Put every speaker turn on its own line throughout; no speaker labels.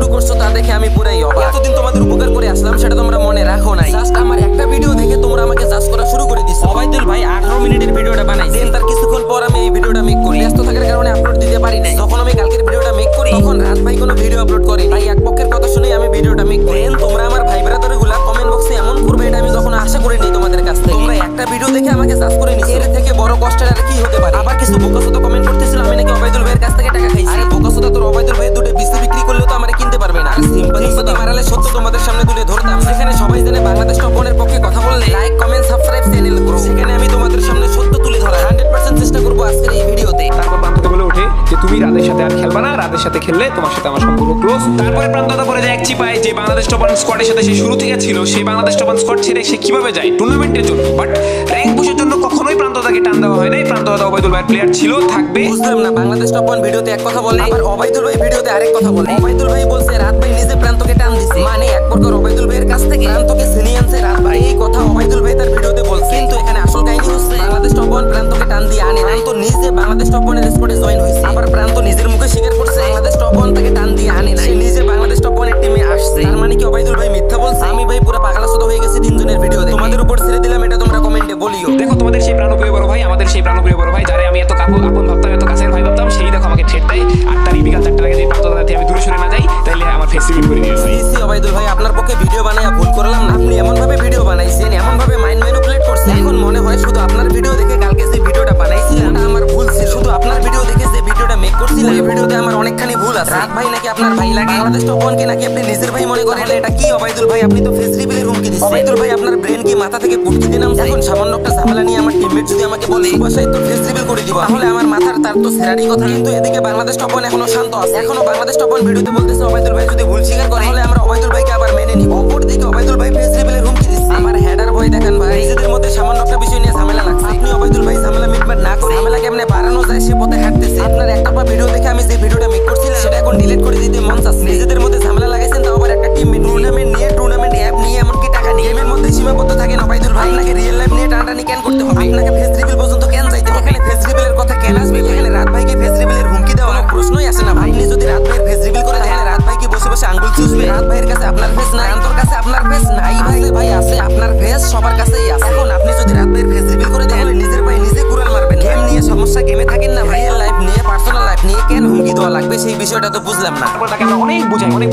শুরু করছো তা দেখে আমি পুরাই অবাক। এতদিন তোমাদের উপকার করে আসলাম সেটা তোমরা মনে রাখো নাই। জাস্ট আমার একটা ভিডিও দেখে তোমরা আমাকে জাজ করা শুরু করে দিছো। ওবাইদুল ভাই 18 মিনিটের ভিডিওটা বানাইছে, দেন তার কিছুক্ষণ পর আমি এই ভিডিওটা মেক করি। ব্যস্ত থাকার কারণে আপলোড দিতে পারি নাই। যখন আমি কালকের ভিডিওটা মেক করি তখন রাত ভাই কোনো ভিডিও আপলোড করে, তাই এক পক্ষের কথা শুনে আমি ভিডিওটা মেক করি। দেন তোমরা আমার ভাই ব্রাদারগুলা কমেন্ট বক্সে এমন করবে এটা আমি কখনো আশা করিনি তোমাদের কাছ থেকে। তোমরা একটা ভিডিও দেখে আমাকে জাজ করে নিছো, এর থেকে বড় কষ্টের আর কি হতে পারে। আবার কিছু বোকাসোদা কমেন্ট করতেছিল আমি নাকি ওবাইদুল ভাইয়ের কাছ থেকে টাকা খাইছি। আরে বোকাসোদা, তোর ওবাইদুল ভাই দুটো বিসি বিক্রি করলেও তো আমারে কিনতে পারবে না। আর সিম্পাথি মারালে সত্য তোমাদের সামনে তুলে ধরতাম। সেখানে সবাই জানে বাংলাদেশ টপ 1 এর পক্ষে কথা বললে লাইক কমেন্ট সাবস্ক্রাইব চ্যানেল করো। সেখানে আমি তোমাদের সামনে সত্য তুলে ধরা 100% চেষ্টা করব আজকের এই ভিডিওতে।
তারপর প্রান্তদা বলে ওঠে যে তুমি রাতের সাথে আর খেলবা না, রাতের সাথে খেললে তোমার সাথে আমার সম্পর্ক ক্লোজ। তারপরে প্রান্তদা পরে যায় এক চিপায় যে বাংলাদেশ টপ 1 স্কোয়াডের সাথে সে শুরু থেকে ছিল, সেই বাংলাদেশ টপ 1 স্কোয়াড ছেড়ে সে কিভাবে যায় টুর্নামেন্টের জন্য। বাট র্যাঙ্ক পুশের জন্য কখনোই প্রান্তদাকে টান দেওয়া হয় নাই। প্রান্তদা ওবাইদুল ভাইয়ের প্লেয়ার ছিল, থাকবে।
বুঝলাম না, বাংলাদেশ টপ 1 ভিডিওতে এক কথা বলে আবার ওবাইদুল ভাই ভিডিওতে আরেক কথা বলে। ওবাইদুল ভাই বলছে রাত ভাই নিজে প্রান্তকে টান দিছে, মানে এক প্রকার ওবাইদুল ভাইয়ের কাছ থেকে প্রান্তকে ছিনিয়ে আনছে রাত ভাই। এই কথা ওবাইদুল ভাই তার ভিডিওতে বলছে, কিন্তু এখানে আসল কাহিনী হচ্ছে বাংলাদেশ টপ 1 প্রান্তকে টান দিয়ে আনে নাই, তো নিজে বাংলাদেশ টপ 1 এর স্কোয়াডে জয়েন হইছে। আবার প্রান্ত নিজের মুখে স্বীকার করছে বাংলাদেশ টপ 1 তাকে টান দিয়ে আনে নাই, সে নিজে বাংলাদেশ টপ 1 এর টিমে আসছে। তার মানে কি ওবাইদুল ভাই মিথ্যা বলছে? আমি ভাই পুরো পাগলাচোদা হয়ে গেছি তিনজনের ভিডিও দেখে। তোমাদের উপর ছেড়ে দিলাম, এটা তোমরা কমেন্টে বলিও।
দেখো তোমাদের সেই প্রাণপ্রিয় বড় ভাই, আমাদের সেই প্রাণপ্রিয় বড় ভাই, যারা আমি এত আপন ভাবতাম, এত কাছের ভাই ভাবতাম, সেই দেখো আমাকে থ্রেট দেয়। 8 তারিখ বিকাল 4টার আগে যদি প্রান্তদা থেকে আমি দূরে সরে না যাই তাহলে আমার ফেস রিভিল করে দিয়েছে।
সি ওবাইদুল ভাই, আপনার পক্ষে ভিডিও বানায়া ভুল করলাম না। আপনি এমন ভাবে ভিডিও বানাইছেন, এমন ভাবে মাইন্ড ম্যানিপুলেট করছেন, এখন মনে হয় শুধু আপনার ভিডিও দেখে কালকে যে ভিডিওটা বানাইছিলেন ওটা আমার ভুল ছিল। শুধু আপনার ভিডিও দেখে যে ভিডিওটা মেক করছিলেন এই ভিডিওতে আমার অনেকখানি ভুল আছে। রাত ভাই নাকি আপনার ভাই লাগে, বাংলাদেশ টপ 1 কে নাকি আপনি নিজের ভাই মনে করেন, এটা কি ওবাইদুল ভাই? আপনি তো ফেস রিভিলের হুমকি দিচ্ছেন। ওবাইদুল ভাই, আপনার ব্রেন কি মাথা থেকে পুটকি দিলাম? এখন সামান্য একটা ঝামেলা নিয়ে আমার টিমমেট যদি আমাকে বলে বাসায় তো ফেস রিভিল করে দিবা, তাহলে আমার মাথার তার তো সেরারই কথা। কিন্তু এদিকে বাংলাদেশ টপ 1 এখনো শান্ত আছে। এখনো বাংলাদেশ টপ 1 ভিডিওতে বলতেছে ওবাইদুল ভাই যদি ভুল স্বীকার করে তাহলে আমরা ওবাইদুল ভাইকে আবার মেনে নিব। অপরদিকে ওবাইদুল ভাই ফেস রিভিলের হুমকি দিচ্ছে। আমার হেডার ভয় দেখেন ভাই, নিজেদের মধ্যে সামান্য একটা বিষয় নিয়ে ঝামেলা লাগছে। আপনি ওবাইদুল ভাই ঝামেলা মিটমাট না করে ঝামেলা কেমনে বাড়ানো যায় সে পথে হাঁটতেছে। আপনার একটা ভিডিও দেখে আমি যে ভিডিওটা মেক করছিলাম সেটা এখন ডিলিট করে দিতে মন চাচ্ছে। নিজেদের মধ্যে ঝামেলা লাগাইছেন, তাও আবার একটা টিম টুর্নামেন্ট নিয়ে, টুর্নামেন্ট অ্যাপ নিয়ে, এমনকি টাকা নিয়ে। গেমের মধ্যে সীমাবদ্ধ থাকেন ওবাইদুল ভাই, আপনাকে রিয়েল লাইফ নিয়ে টানাটানি কেন করতে হবে? আপনাকে ফেস রিভিল পর্যন্ত কেন যাইতে হবে? এখানে ফেস রিভিলের কথা কেন আসবে? এখানে রাত ভাইকে ফেস রিভিলের হুমকি দেওয়া প্রশ্নই আসে না ভাই। আপনি যদি রাত ভাইয়ের ফেস রিভিল করে তাহলে রাত ভাই কি বসে বসে আঙ্গুল চুষবে? রাত ভাইয়ের কাছে আপনার ফেস নাই, প্রান্তর কাছে আপনার ফেস নাই। ভাই ভাই আছে, আপনার ফেস সবার কাছেই আছে। এখন আপনি যদি রাত ভাইয়ের ফেস রিভিল করে দেন তাহলে নিজের ভাই নিজে কুড়াল মারবেন। গেম নিয়ে সমস্যা, গেমে থাকেন না ভাই। রিয়েল লাইফ নিয়ে, পার্সোনাল লাইফ নিয়ে কেন হুমকি দেওয়া লাগবে সেই বিষয়টা তো বুঝলাম না।
তারপর তাকে আমরা অনেক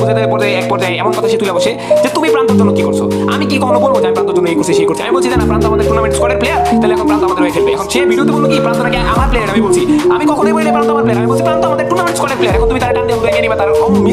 বোঝাতে পরে এক পর্যায়ে এমন কথা সে তুলে বসে যে তুমি প্রান্তর জন্য কি করছো। আমি কি কখনো বলবো যে আমি প্রান্তর জন্য এই করছি সেই করছি? আমি বলছি যে না, প্রান্ত আমাদের টুর্নামেন্ট স্কোয়াডের প্লেয়ার, তাহলে এখন প্রান্ত আমাদের হয়ে খেলবে। এখন সে ভিডিওতে বললো কি প্রান্ত নাকি আমার প্লেয়ার। আমি বলছি আমি কখনোই বলি প্রান্ত আমার প্লেয়ার, আমি বলছি প্রান্ত আমাদের টুর্নামেন্ট স্কোয়াডের প্লেয়ার। এখন তুমি তারা টান দিয়ে উঠে নিবা তার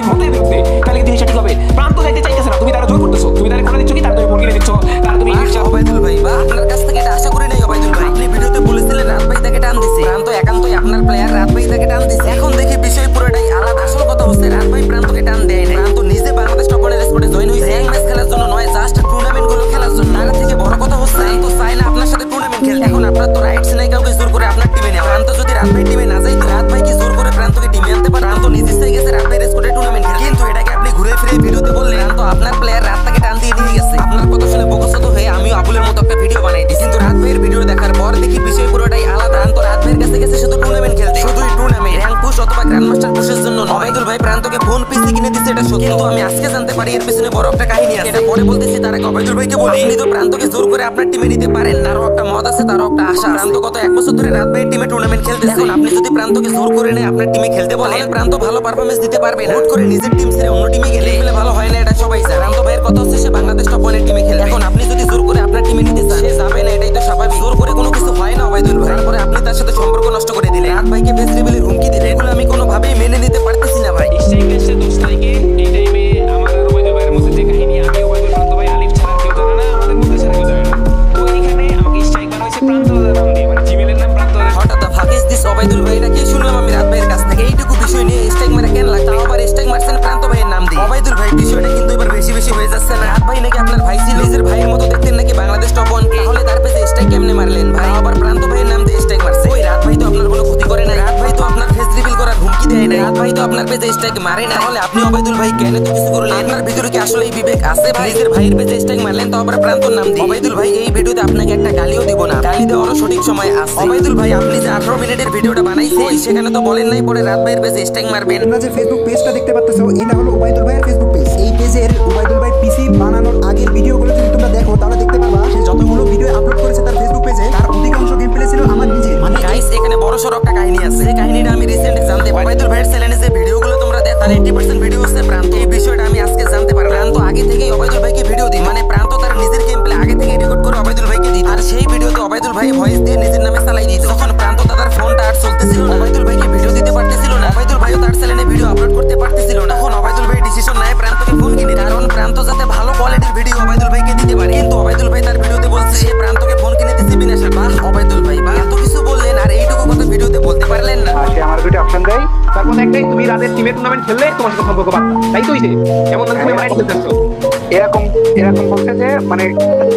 মতের বিরুদ্ধে, তাহলে কি জিনিসটা ঠিক হবে? প্রান্ত যাইতে চাইতেছে না, তুমি তারা জোর করতেছো, তুমি তারা করে দিচ্ছ কি, তার তুমি ফোন কিনে দিচ্ছ, তার তুমি
ওবাইদুল ভাই বা আপনার কাছ থেকে এটা আশা করি নাই। ওবাইদুল ভাই, আপনি ভিডিওতে বলেছিলেন রাত ভাই তাকে টান দিছে, প্রান্ত একান্তই আপনার প্লেয়ার, রাত ভাই তাকে টান দিছে। এখন দেখি বিষয় পুরোটাই আলাদা। আসল কথা হচ্ছে রাত ভাই প্রান্তকে টান দেয় না, প্রান্ত নিজে বাংলাদেশ টপ 1 এর স্কোয়াডে জয়েন হইছে র্যাঙ্ক ম্যাচ খেলার জন্য নয়, জাস্ট টুর্নামেন্ট গুলো খেলার জন্য। তার থেকে বড় কথা হচ্ছে প্রান্ত চায় না আপনার সাথে টুর্নামেন্ট খেলতে। এখন আপনার তো রাইটস নাই কাউকে জোর করে আপনার টিমে নেওয়া। প্রান্ত যদি রাত ভাই টিমে না যায় তো রাত ভাই কি জোর করে প্রান্তকে টিমে আনতে পারে? প্রান্ত নিজে চাই গেছে রাত ভাইয়ের স্কোয়াডে টুর্নামেন্ট খেলতে, কিন্তু এটাকে আপনি ঘুরে ফিরে ভিডিওতে বললেন প্রান্ত আপনার প্লেয়ার রাত তাকে টান দিয়ে নিয়ে গেছে। আপনার কথা শুনে বোকাচোদ হয়ে আমিও আবুলের মতো একটা ভিডিও বানাই দিই, কিন্তু রাত ভাইয়ের ভিডিও দেখার পর দেখি বিষয় পুরোটাই আলাদা। প্রান্ত রাত ভাইয়ের কাছে গেছে শুধু টুর্নামেন্ট খেলতে, শুধুই টুর্নামেন্ট, র্যাঙ্ক পুশ অথবা গ্র্যান্ড মাস্টার পুশের জন্য নয়। ওবাইদুল ভাই প্রান্তকে ফোন পিসি কিনে দিচ্ছে এটা সত্যি, কিন্তু আমি আজকে জানতে পারি এর পিছনে বড় একটা কাহিনী আছে। এটা পরে বলতেছি, তার আগে ওবাইদুল ভাইকে বলি আপনি তো প্রান্তকে জোর করে আপনার টিমে নিতে পারেন না, আরো একটা মত আছে, তারও একটা আশা। প্রান্ত গত 1 বছর ধরে রাত ভাইয়ের টিমে টুর্নামেন্ট খেলতেছে। এখন আপনি যদি প্রান্তকে জোর করে নেয় আপনার টিমে খেলতে বলেন, প্রান্ত ভালো পারফরম্যান্স দিতে পারবে না। হুট করে নিজের টিম ছেড়ে অন্য টিমে গেলে ভালো হয় না, এটা সবাই জানে। প্রান্ত ভাইয়ের কথা হচ্ছে সে বাংলাদেশ টপ 1 এর টিমে খেলে। এখন আপনি যদি জোর করে আপনার টিমে নিতে চান সে যাবে না, এটাই তো স্বাভাবিক। জোর করে কোনো কিছু হয় না ওবাইদুল ভাই। তারপরে আপনি তার সাথে সম্পর্ক নষ্ট করে দিলেন, রাত ভাইকে ফেস রিভিলের হুমকি দিলেন, এগুলো আমি কোনোভাবেই মেনে নিতে পারতেছি না ভাই। ওবাইদুল ভাই নাকি শুনলাম আমি রাত ভাইয়ের কাছ থেকে এইটুকু বিষয় নিয়ে স্ট্রাইক মারা কেন লাগতো? আবার স্ট্রাইক মারছেন প্রান্ত ভাইয়ের নাম দিয়ে। ওবাইদুল ভাই বিষয়টা কিন্তু এবার বেশি বেশি হয়ে যাচ্ছে না? রাত ভাই নাকি আপনার ভাই ছিল, নিজের ভাইয়ের মতো দেখতে তাহলে আপনি অবাইদুল ভাই কেন তো কিছু করলেন? আপনার ভিতরে কি আসলে এই বিবেক আছে ভাই? নিজের ভাইয়ের পেজে স্ট্রাইক মারলেন, তো আবার প্রান্তর নাম দিয়ে। অবাইদুল ভাই এই ভিডিওতে আপনাকে একটা গালিও দিব না, গালি দেওয়ারও সঠিক সময় আছে। অবাইদুল ভাই আপনি যে 18 মিনিটের ভিডিওটা বানাইছেন সেখানে তো বলেন নাই পরে রাত ভাইয়ের পেজে স্ট্রাইক মারবেন।
তোমরা যে ফেসবুক পেজটা দেখতে পাচ্ছ এটা হলো ওবাইদুল ভাইয়ের ফেসবুক পেজ। এই পেজের ওবাইদুল ভাই পিসি বানানোর আগের ভিডিওগুলো যদি তোমরা দেখো তাহলে দেখতে পারবা সে যতগুলো ভিডিও আপলোড করেছে তার ফেসবুক পেজে তার অধিকাংশ গেম প্লে ছিল আমার নিজে। মানে
গাইস এখানে বড় সড় একটা কাহিনী আছে, সেই কাহিনীটা আমি রিসেন্ট জানতে পারি। অবাইদুল ভাইয়ের চ্যানেলে যে ভিডিওগুলো তোমরা দেখো তার 80% ভিডিও হচ্ছে প্রান্ত। এই বিষয়টা আমি আজকে জানতে পারলাম। প্রান্ত আগে থেকেই অবাইদুল ভাইকে ভিডিও দিই, মানে প্রান্ত তার নিজের গেম প্লে আগে থেকে রেকর্ড করে অবাইদুল ভাইকে দিই, আর সেই ভিডিওতে অবাইদুল ভাই ভয়েস দিয়ে নিজের নামে চালাই দিত। যখন প্রান্ত দাদার ফোনটা আর চলতেছিল না, অবাইদুল ভাইকে ভিডিও দিতে পারতেছিল না, অবাইদুল ভাইও তার চ্যানেলে ভিডিও আপলোড করতে পারতেছিল না, তখন অবাইদুল ভাই ডিসিশন নেয় প্রান্তকে ফোন কিনে, কারণ প্রান্ত যাতে ভালো কোয়ালিটির ভিডিও অবাইদুল ভাইকে দিতে পারে। কিন্তু অবাইদুল ভাই তার ভিডিওতে বলছে সে প্রান্তকে ফোন কিনে দিতে বিনা শর্তে। বাহ অবাইদুল ভাই, বা এত কিছু বললেন আর এইটুকু কথা ভিডিওতে বলতে পারলেন না।
সে আমার দুটো অপশন দেয়, তার মধ্যে একটাই তুমি রাতের টিমের টুর্নামেন্ট খেললে তোমার সাথে সম্পর্ক বাড়বে, তাই তো হইছে। এমন না তুমি মাইন্ড করতে চাচ্ছ
এরকম এরকম বলছে যে মানে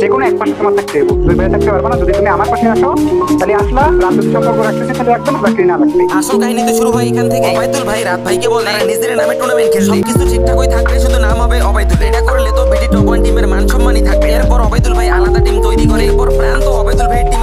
যে কোনো এক পাশে তোমার থাকতে হবে, দুই পাশে থাকতে পারবে না। যদি তুমি আমার পাশে আসো তাহলে আসলা, রাতের সম্পর্ক রাখতেছে তাহলে রাখবে না, বাকি না রাখবে।
আসল কাহিনী তো শুরু হয় এখান থেকে। অবাইদুল ভাই রাত ভাইকে বলে নিজের নামে টুর্নামেন্ট খেলবে, সবকিছু ঠিকঠাকই থাকবে, শুধু নাম হবে অবাইদুল। এটা করলে তো বিডি টপ 1 টিমের মান সম্মানই থাকবে। এরপর অবাইদুল ভাই আলাদা টিম তৈরি করে, এরপর প্রান্ত অবাইদুল ভাই টিম